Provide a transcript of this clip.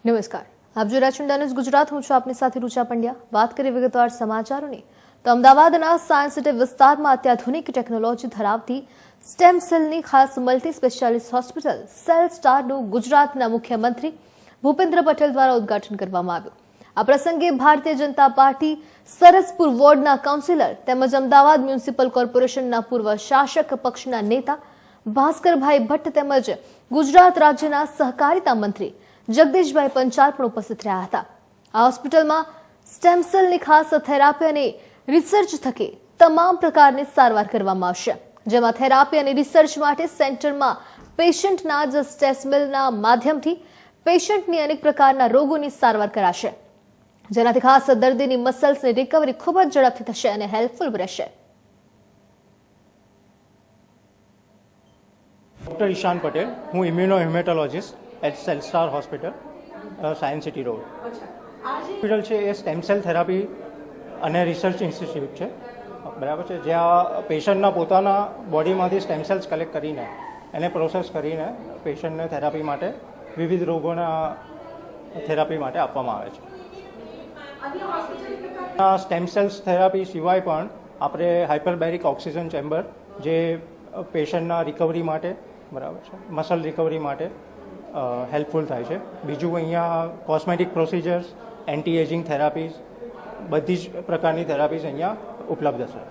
નમસ્કાર, આપ જોઈ રહ્યા છો ન્યૂઝ ગુજરાત. હું છું આપની સાથે રૂચા પંડ્યા. વાત કરીએ વિગતવાર સમાચારોની તો અમદાવાદના સાયન્સ સિટી વિસ્તારમાં અત્યાધુનિક ટેકનોલોજી ધરાવતી સ્ટેમ સેલની ખાસ મલ્ટી સ્પેશિયાલિસ્ટ હોસ્પિટલ સેલ સ્ટારનું ગુજરાતના મુખ્યમંત્રી ભૂપેન્દ્ર પટેલ દ્વારા ઉદ્ઘાટન કરવામાં આવ્યું. આ પ્રસંગે ભારતીય જનતા પાર્ટી સરસપુર વોર્ડના કાઉન્સિલર તેમજ અમદાવાદ મ્યુનિસિપલ કોર્પોરેશનના પૂર્વ શાસક પક્ષના નેતા ભાસ્કરભાઈ ભટ્ટ તેમજ ગુજરાત રાજ્યના સહકારિતા મંત્રી જગદીશભાઈ પંચાલ પણ ઉપસ્થિત રહ્યા હતા. આ હોસ્પિટલમાં સ્ટેમ સેલની ખાસ થેરાપી અને રિસર્ચ થકી તમામ પ્રકારની સારવાર કરવામાં આવશે, જેમાં થેરાપી અને રિસર્ચ માટે સેન્ટરમાં પેશન્ટના જ સ્ટેસમેલના માધ્યમથી પેશન્ટની અનેક પ્રકારના રોગોની સારવાર કરાશે, જેનાથી ખાસ દર્દીની મસલ્સની રિકવરી ખૂબ જ ઝડપથી થશે અને હેલ્પફુલ રહેશે. ડૉક્ટર ઈશાન પટેલ, હું immunohematologist at cell star hospital, science city road. Hospital છે એ સ્ટેમ સેલ થેરાપી અને રિસર્ચ ઇન્સ્ટિટ્યૂટ છે, બરાબર છે, જ્યાં પેશન્ટના પોતાના બોડીમાંથી સ્ટેમ સેલ્સ કલેક્ટ કરીને એને પ્રોસેસ કરીને પેશન્ટને થેરાપી માટે વિવિધ રોગોના થેરાપી માટે આપવામાં આવે છે. સ્ટેમ સેલ્સ થેરાપી સિવાય પણ આપણે હાઇપરબેરિક ઓક્સિજન ચેમ્બર જે પેશન્ટના રિકવરી માટે, બરાબર છે, મસલ રિકવરી માટે હેલ્પફુલ થાય છે. બીજું અહીંયા cosmetic procedures, anti ageing therapies, બધી જ પ્રકારની થેરાપીઝ અહીંયા ઉપલબ્ધ છે.